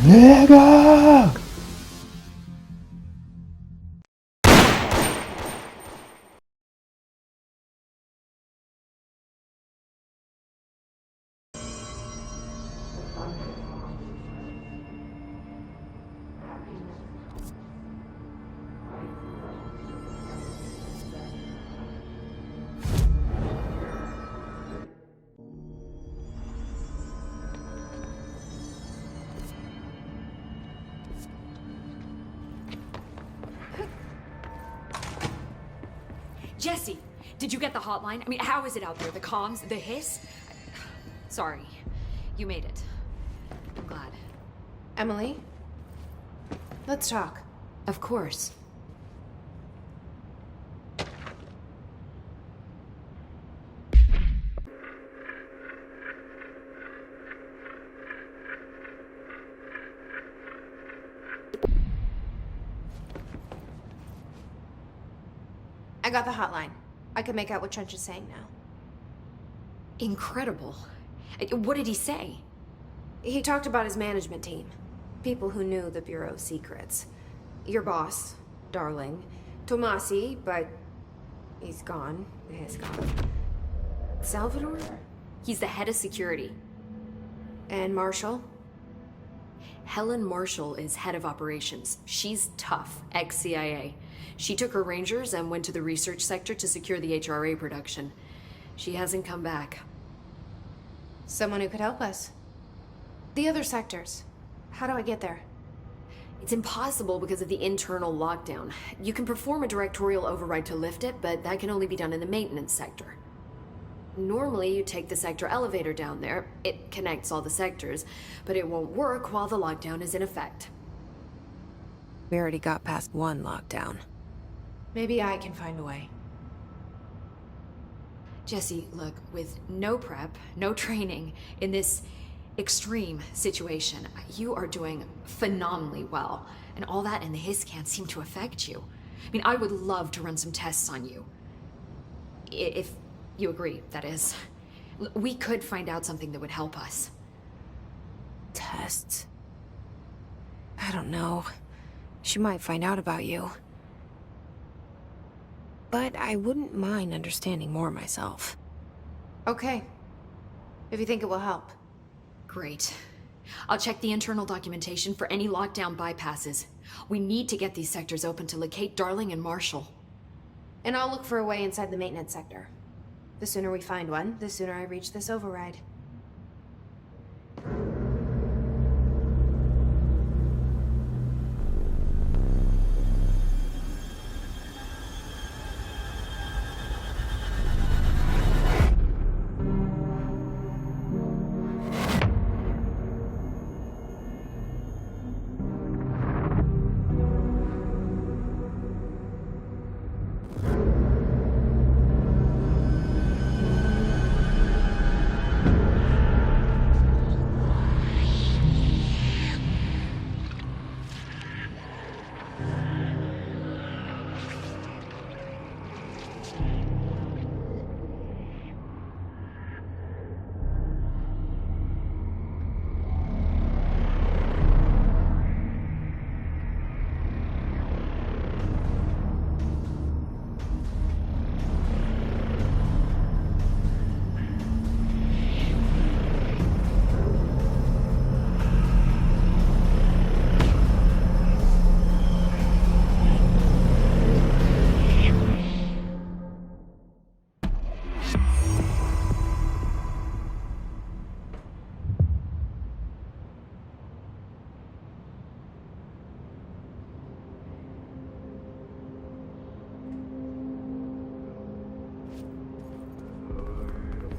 Nigga! Jesse, did you get the hotline? I mean, how is it out there? The comms? The hiss? Sorry. You made it. I'm glad. Emily? Let's talk. Of course. I got the hotline. I can make out what Trench is saying now. Incredible. What did he say? He talked about his management team. People who knew the Bureau's secrets. Your boss, Darling. Tomasi, but he's gone. He's gone. Salvador? He's the head of security. And Marshall? Helen Marshall is head of operations. She's tough, ex-CIA. She took her Rangers and went to the research sector to secure the HRA production. She hasn't come back. Someone who could help us. The other sectors. How do I get there? It's impossible because of the internal lockdown. You can perform a directorial override to lift it, but that can only be done in the maintenance sector. Normally, you take the sector elevator down there. It connects all the sectors, but it won't work while the lockdown is in effect. We already got past one lockdown. Maybe I can find a way. Jesse, look, with no prep, no training in this extreme situation, you are doing phenomenally well. And all that and the hiss can't seem to affect you. I mean, I would love to run some tests on you. If you agree, that is. We could find out something that would help us. Tests? I don't know. She might find out about you. But I wouldn't mind understanding more myself. Okay. If you think it will help. Great. I'll check the internal documentation for any lockdown bypasses. We need to get these sectors open to locate Darling and Marshall. And I'll look for a way inside the maintenance sector. The sooner we find one, the sooner I reach this override.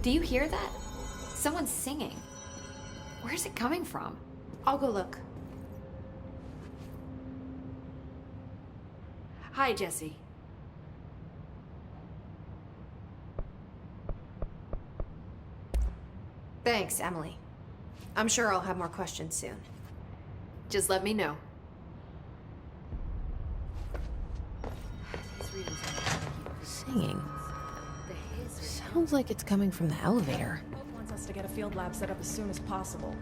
Do you hear that? Someone's singing. Where's it coming from? I'll go look. Hi, Jesse. Thanks, Emily. I'm sure I'll have more questions soon. Just let me know. Singing. Sounds like it's coming from the elevator. Hope wants us to get a field lab set up as soon as possible.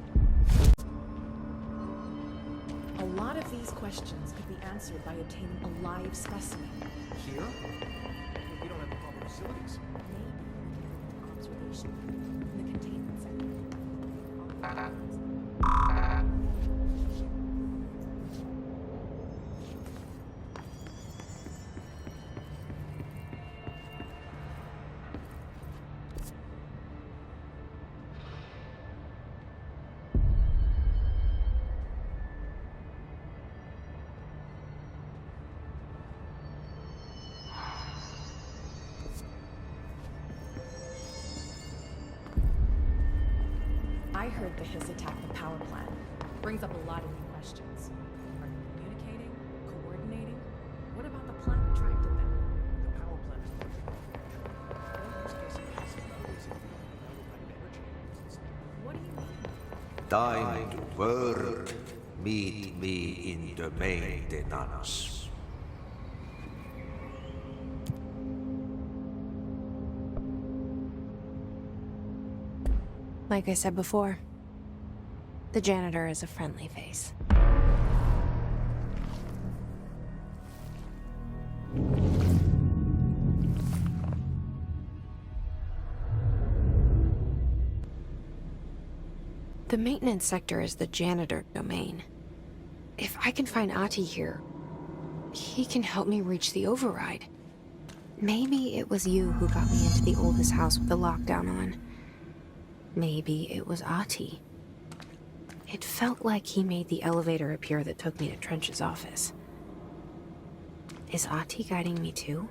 lot of these questions could be answered by obtaining a live specimen. Here? We don't have the proper facilities. Maybe observation in the containment center. I heard the Hiss attacked the power plant. Brings up a lot of new questions. Are they communicating? Coordinating? What about the plant attracted them? The power plant is working. Don't use gassing acid nowadays if we don't know what kind of energy it uses. What do you mean? Time to work. Meet me in the maintenance. Like I said before, the janitor is a friendly face. The maintenance sector is the janitor domain. If I can find Ahti here, he can help me reach the override. Maybe it was you who got me into the oldest house with the lockdown on. Maybe it was Ahti. It felt like he made the elevator appear that took me to Trench's office. Is Ahti guiding me too?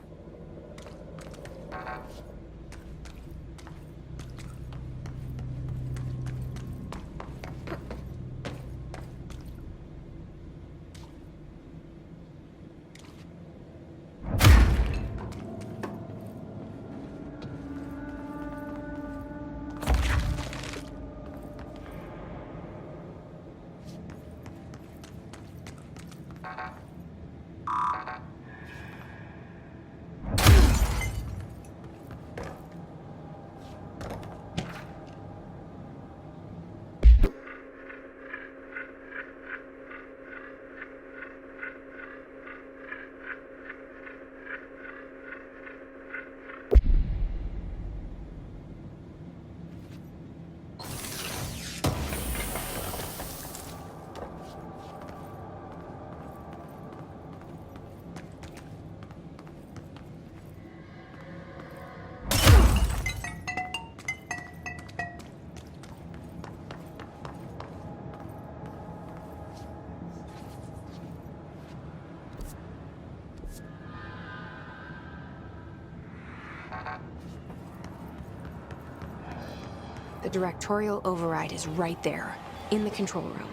The directorial override is right there, in the control room.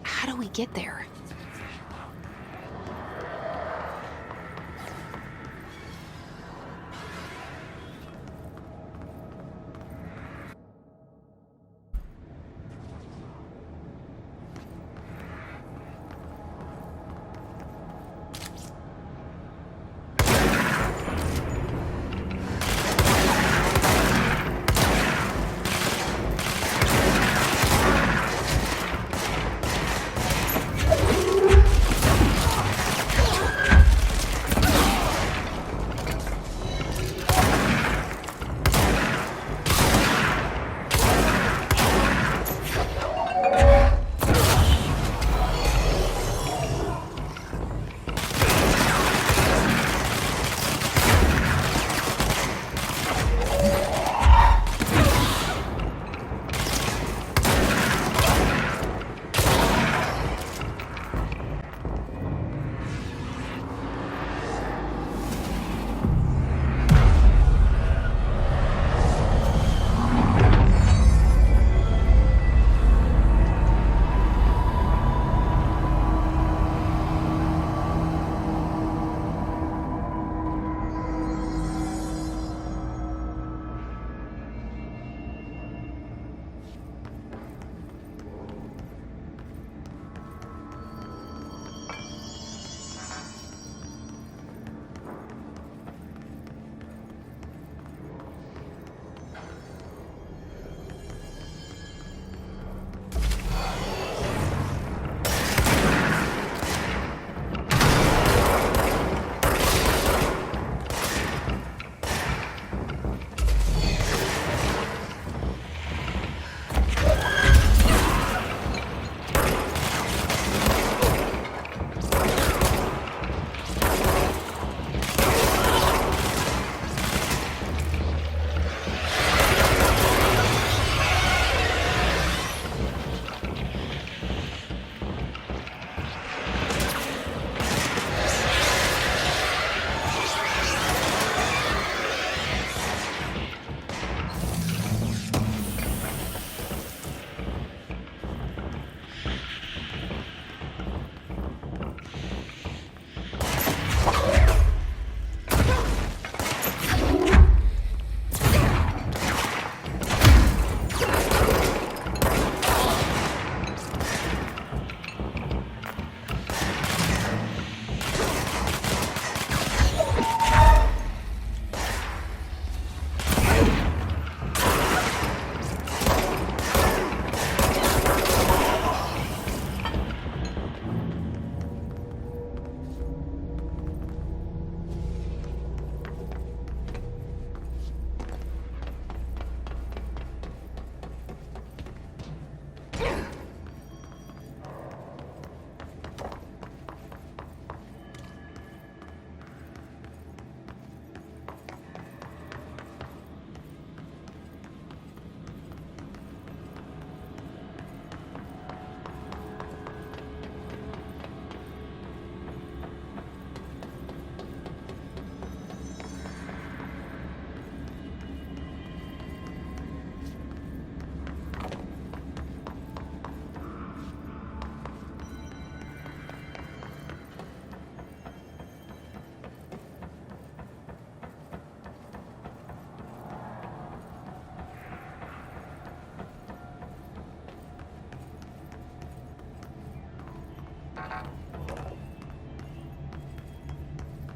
How do we get there?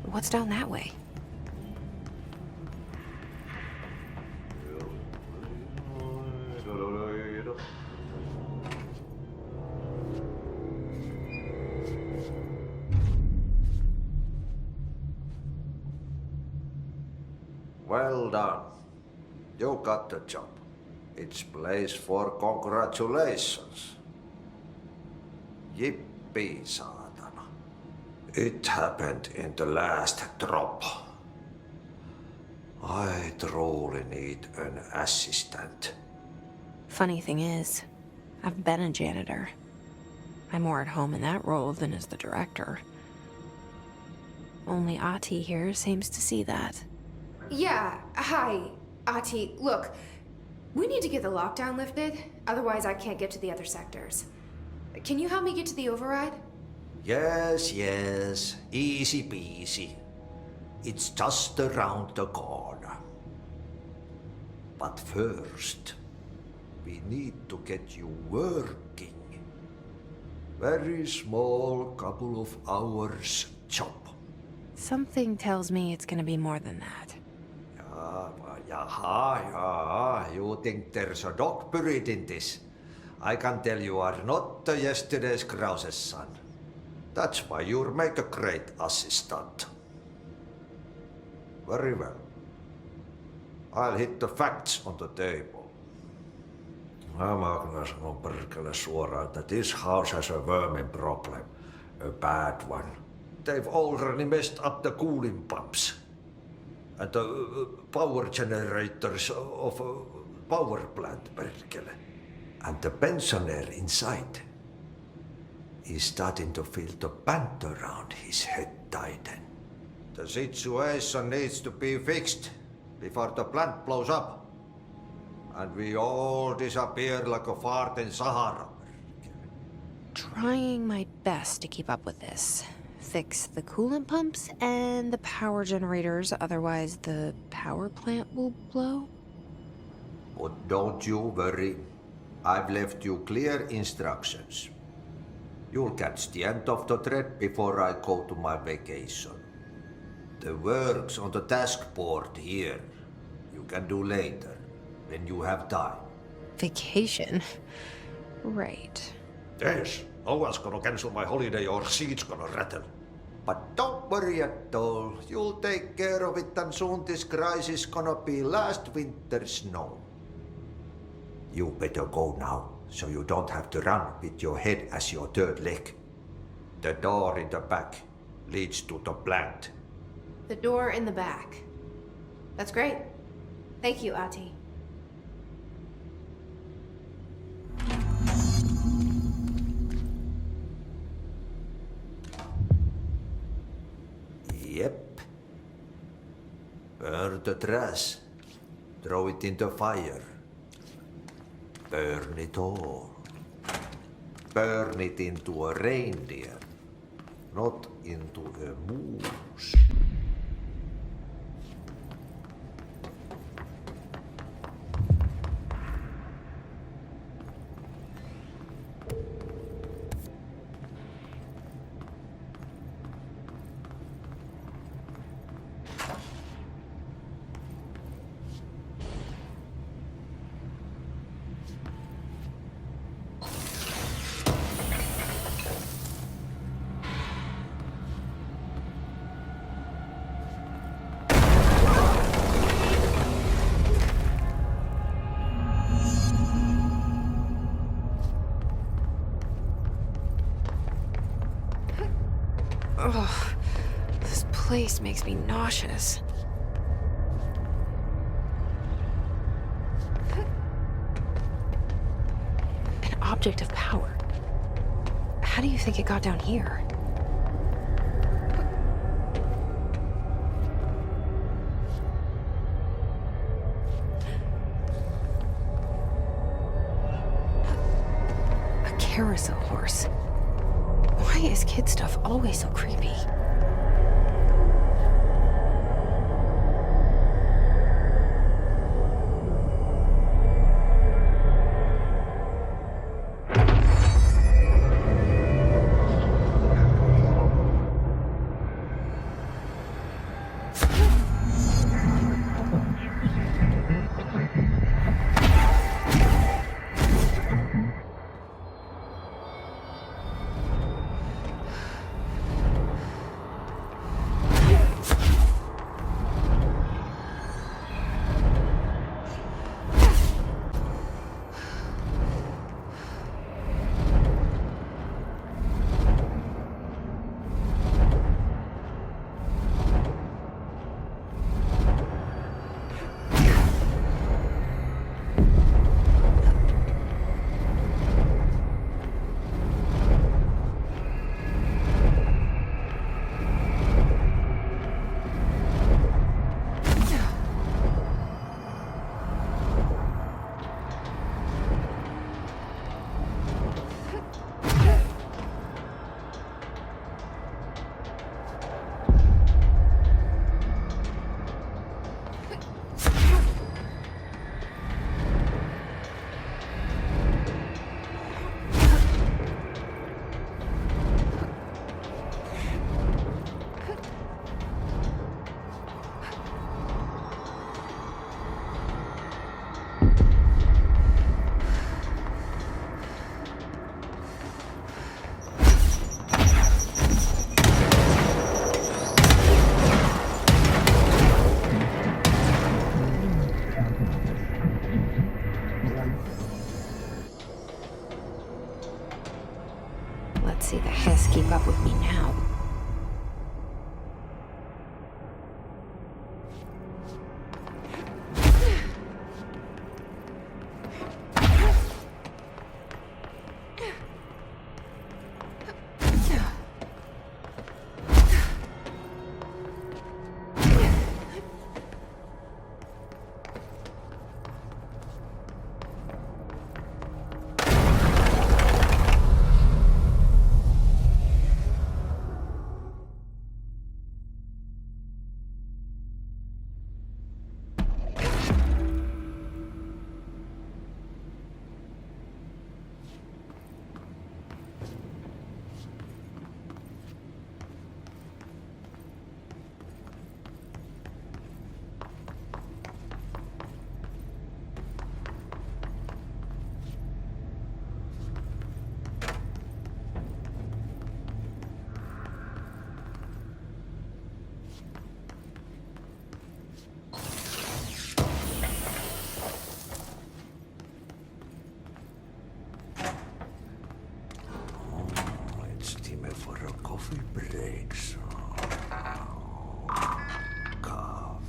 What's down that way? Well done. You got the job. It's place for congratulations. Yippee, saatana. It happened in the last drop. I truly need an assistant. Funny thing is, I've been a janitor. I'm more at home in that role than as the director. Only Ahti here seems to see that. Yeah, hi, Ahti. Look, we need to get the lockdown lifted, otherwise I can't get to the other sectors. Can you help me get to the override? Yes, yes. Easy peasy. It's just around the corner. But first, we need to get you working. Very small, couple of hours job. Something tells me it's gonna be more than that. Jaha, you think there's a dog buried in this? I can tell you are not yesterday's Krause's son. That's why you'll make a great assistant. Very well. I'll hit the facts on the table. Mä kyllä sanon perkele suoraan, että this house has a vermin problem. A bad one. They've already messed up the cooling pumps. And the power generators of a power plant, perkele. And the pensioner inside is starting to feel the band around his head tighten. The situation needs to be fixed before the plant blows up. And we all disappear like a fart in Sahara. Trying my best to keep up with this. Fix the coolant pumps and the power generators, otherwise the power plant will blow. But don't you worry. I've left you clear instructions. You'll catch the end of the thread before I go to my vacation. The work's on the task board here. You can do later, when you have time. Vacation? Right. Yes, no one's gonna cancel my holiday or seat's gonna rattle. But don't worry at all. You'll take care of it and soon this crisis gonna be last winter's snow. You better go now, so you don't have to run with your head as your third leg. The door in the back leads to the plant. The door in the back. That's great. Thank you, Ahti. Yep. Burn the trash. Throw it in the fire. Burn it all. Burn it into a reindeer, not into a moose. Ugh, this place makes me nauseous. An object of power. How do you think it got down here? A carousel horse. Why is kid stuff always so creepy? Let's see the Hess keep up with me now. It's time for a coffee break, so. Coffee.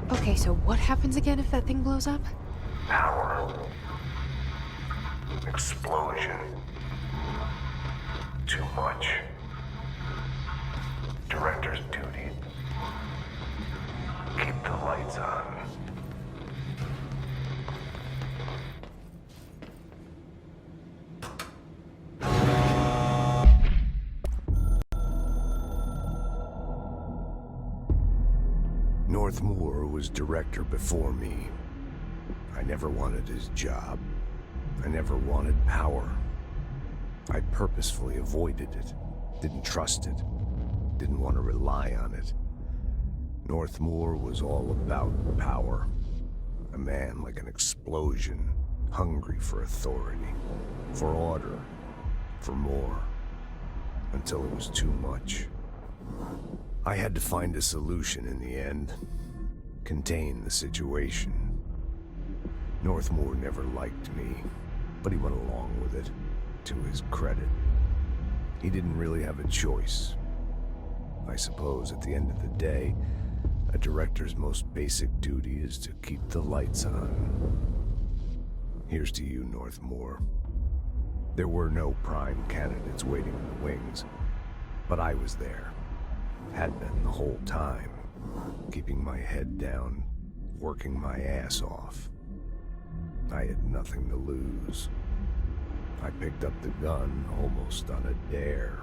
Okay, so what happens again if that thing blows up? Power. Explosion. Too much. Director's duty. Keep the lights on. Northmoor was director before me. I never wanted his job. I never wanted power. I purposefully avoided it. Didn't trust it. Didn't want to rely on it. Northmoor was all about power. A man like an explosion, hungry for authority, for order, for more, until it was too much. I had to find a solution in the end. Contain the situation. Northmoor never liked me, but he went along with it, to his credit. He didn't really have a choice. I suppose at the end of the day, a director's most basic duty is to keep the lights on. Here's to you, Northmoor. There were no prime candidates waiting in the wings, but I was there. Had been the whole time, keeping my head down, working my ass off. I had nothing to lose. I picked up the gun almost on a dare.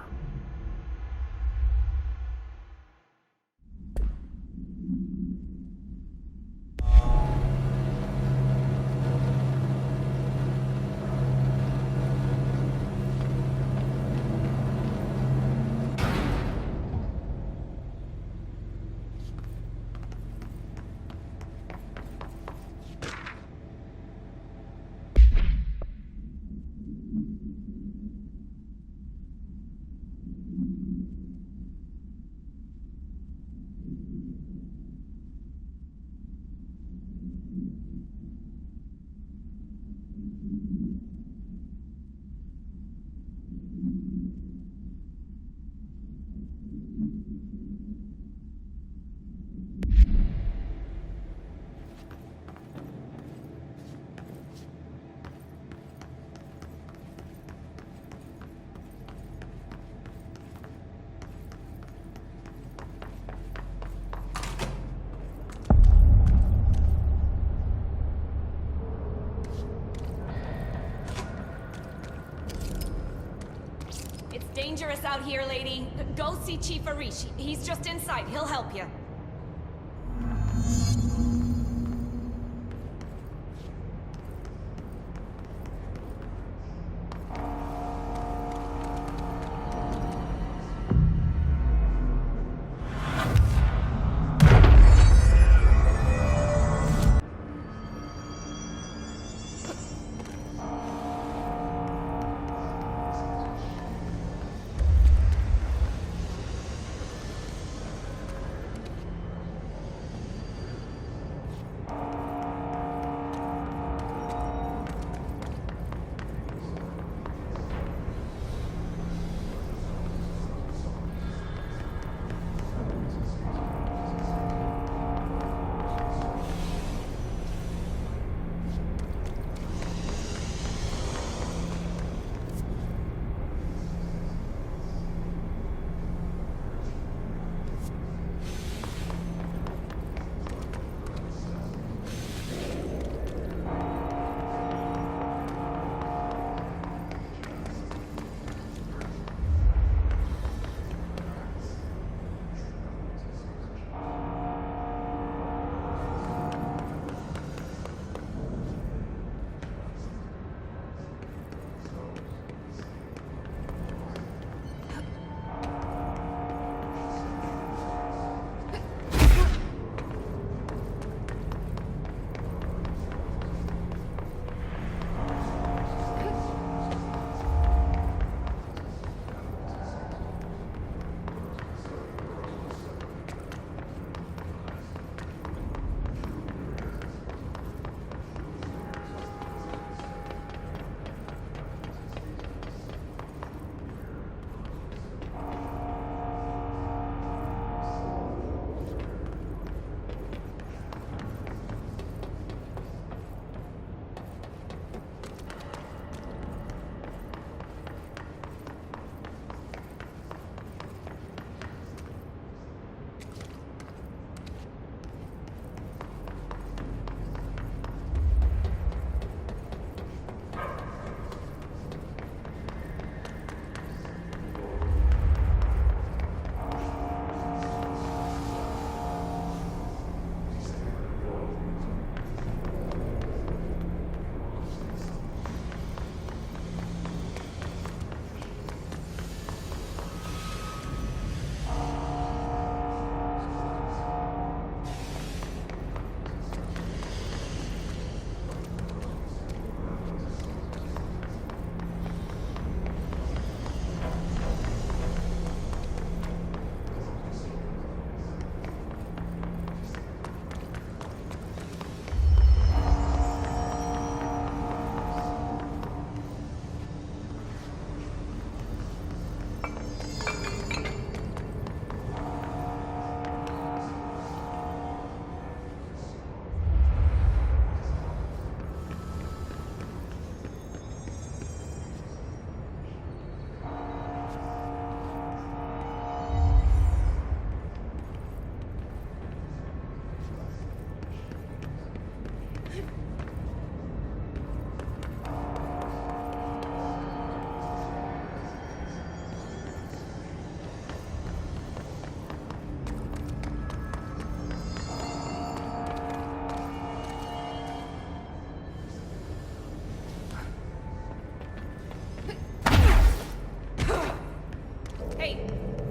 out here, lady. Go see Chief Arish. He's just inside. He'll help you.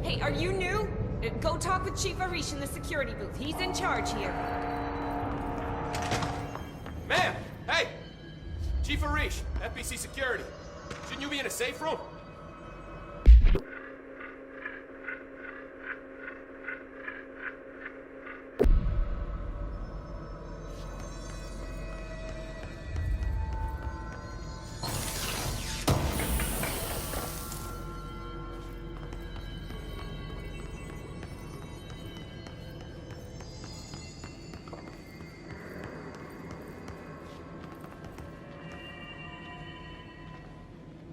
Hey, are you new? Go talk with Chief Arish in the security booth. He's in charge here. Ma'am! Hey! Chief Arish, FBC Security. Shouldn't you be in a safe room?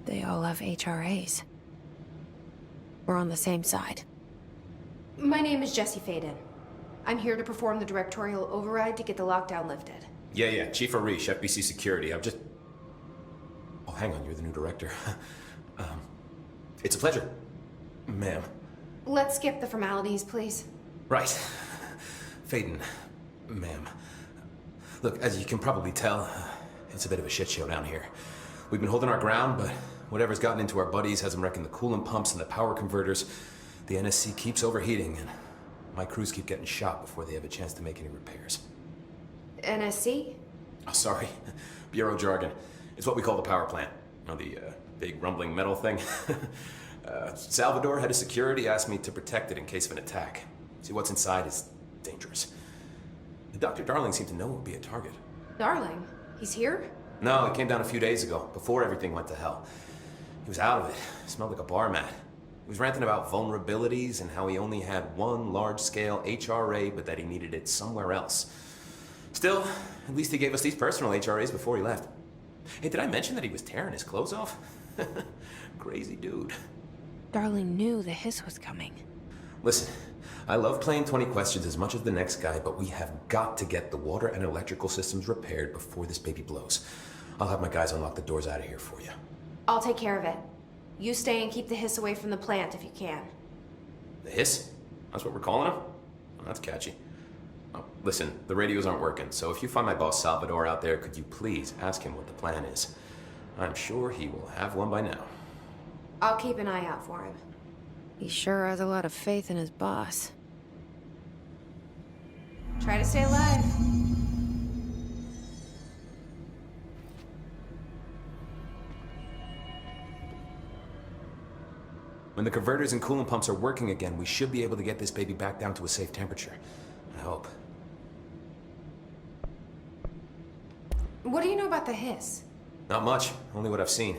They all have HRAs. We're on the same side. My name is Jesse Faden. I'm here to perform the directorial override to get the lockdown lifted. Yeah, Chief Arish, FBC Security. I'm just... Oh, hang on, you're the new director. It's a pleasure. Ma'am. Let's skip the formalities, please. Right. Faden, ma'am. Look, as you can probably tell, it's a bit of a shit show down here. We've been holding our ground, but whatever's gotten into our buddies has them wrecking the coolant pumps and the power converters. The NSC keeps overheating, and my crews keep getting shot before they have a chance to make any repairs. NSC? Oh, sorry. Bureau jargon. It's what we call the power plant. You know, the big rumbling metal thing? Salvador, head of security, asked me to protect it in case of an attack. See, what's inside is dangerous. Dr. Darling seemed to know it would be a target. Darling? He's here? No, he came down a few days ago, before everything went to hell. He was out of it. Smelled like a bar mat. He was ranting about vulnerabilities and how he only had one large-scale HRA, but that he needed it somewhere else. Still, at least he gave us these personal HRAs before he left. Hey, did I mention that he was tearing his clothes off? Crazy dude. Darling knew the hiss was coming. Listen, I love playing 20 questions as much as the next guy, but we have got to get the water and electrical systems repaired before this baby blows. I'll have my guys unlock the doors out of here for you. I'll take care of it. You stay and keep the hiss away from the plant if you can. The hiss? That's what we're calling him? Well, that's catchy. Oh, listen, the radios aren't working, so if you find my boss Salvador out there, could you please ask him what the plan is? I'm sure he will have one by now. I'll keep an eye out for him. He sure has a lot of faith in his boss. Try to stay alive. When the converters and coolant pumps are working again, we should be able to get this baby back down to a safe temperature. I hope. What do you know about the hiss? Not much, only what I've seen.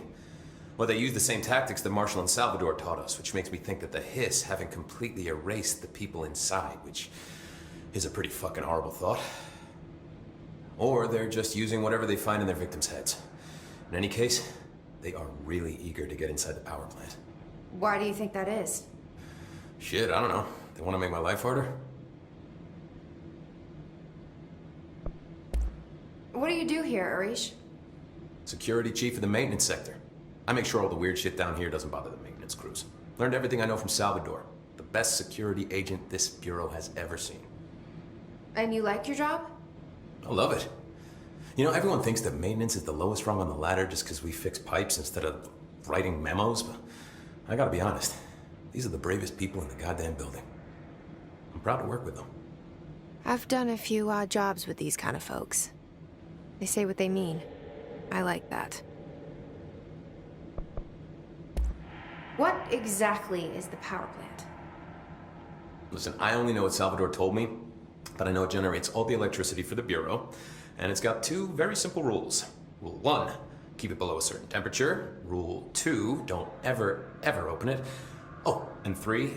Well, they use the same tactics that Marshall and Salvador taught us, which makes me think that the hiss haven't completely erased the people inside, which is a pretty fucking horrible thought. Or they're just using whatever they find in their victims' heads. In any case, they are really eager to get inside the power plant. Why do you think that is? Shit, I don't know. They want to make my life harder? What do you do here, Arish? Security chief of the maintenance sector. I make sure all the weird shit down here doesn't bother the maintenance crews. Learned everything I know from Salvador. The best security agent this bureau has ever seen. And you like your job? I love it. You know, everyone thinks that maintenance is the lowest rung on the ladder just because we fix pipes instead of writing memos, but I gotta be honest. These are the bravest people in the goddamn building. I'm proud to work with them. I've done a few odd jobs with these kind of folks. They say what they mean. I like that. What exactly is the power plant? Listen, I only know what Salvador told me, but I know it generates all the electricity for the Bureau, and it's got two very simple rules. Rule 1, keep it below a certain temperature. Rule 2, don't ever, ever open it. Oh, and 3,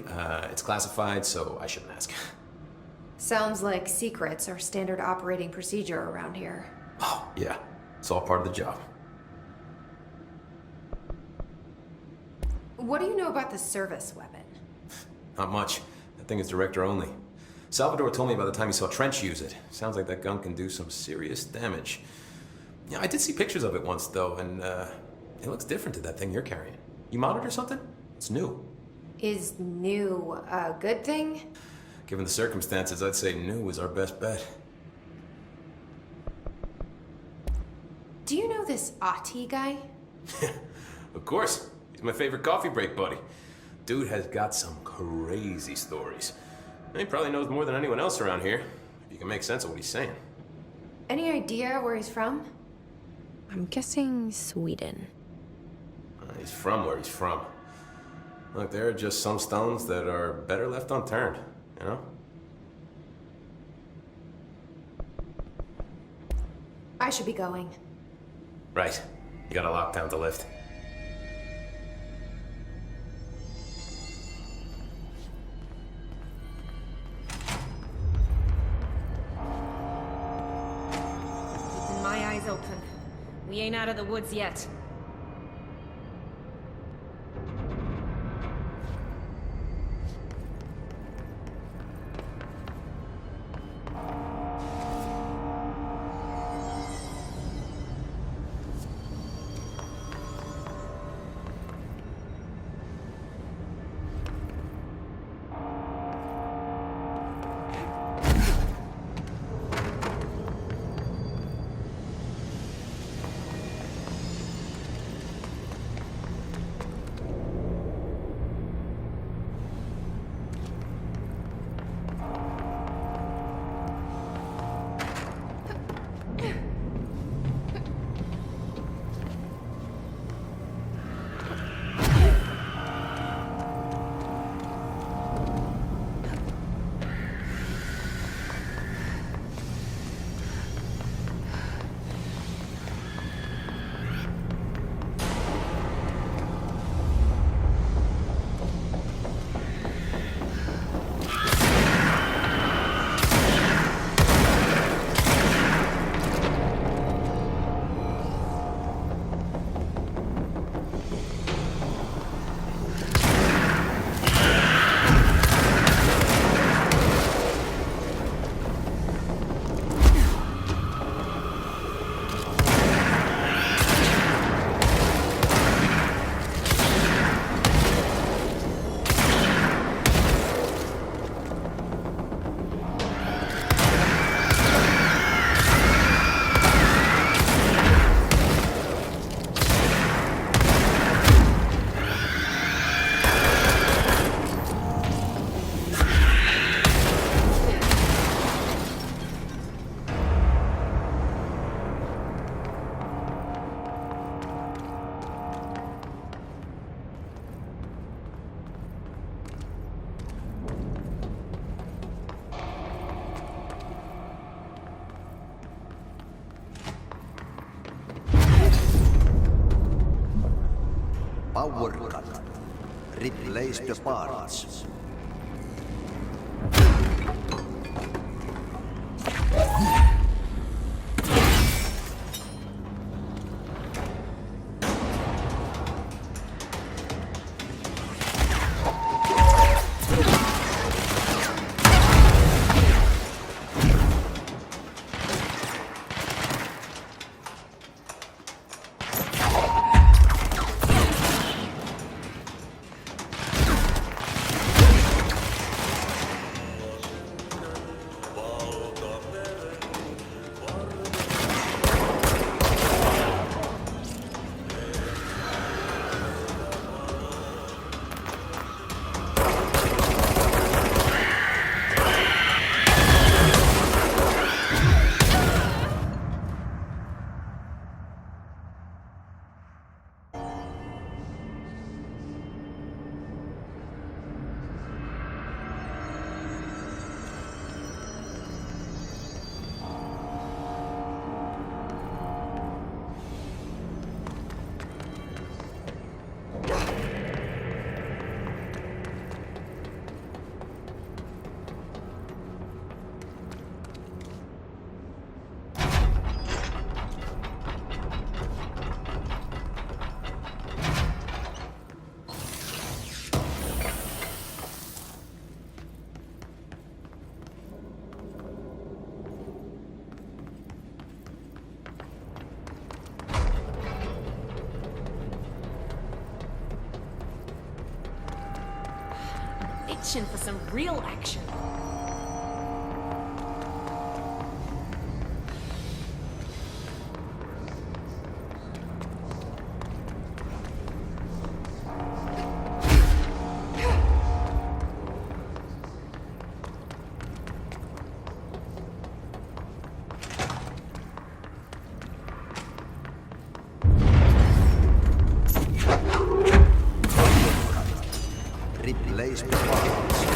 it's classified, so I shouldn't ask. Sounds like secrets are standard operating procedure around here. Oh, yeah. It's all part of the job. What do you know about the service weapon? Not much. That thing is director only. Salvador told me by the time he saw Trench use it. Sounds like that gun can do some serious damage. Yeah, I did see pictures of it once, though, and it looks different to that thing you're carrying. You modded or something? It's new. Is new a good thing? Given the circumstances, I'd say new is our best bet. Do you know this Ahti guy? Of course. He's my favorite coffee break buddy. Dude has got some crazy stories. And he probably knows more than anyone else around here, if you can make sense of what he's saying. Any idea where he's from? I'm guessing Sweden. He's from where he's from. Look, there are just some stones that are better left unturned, you know? I should be going. Right. You gotta lock down the lift. Keeping my eyes open. We ain't out of the woods yet. Power cut. Replace the parts. Itching for some real action. Replace the parts.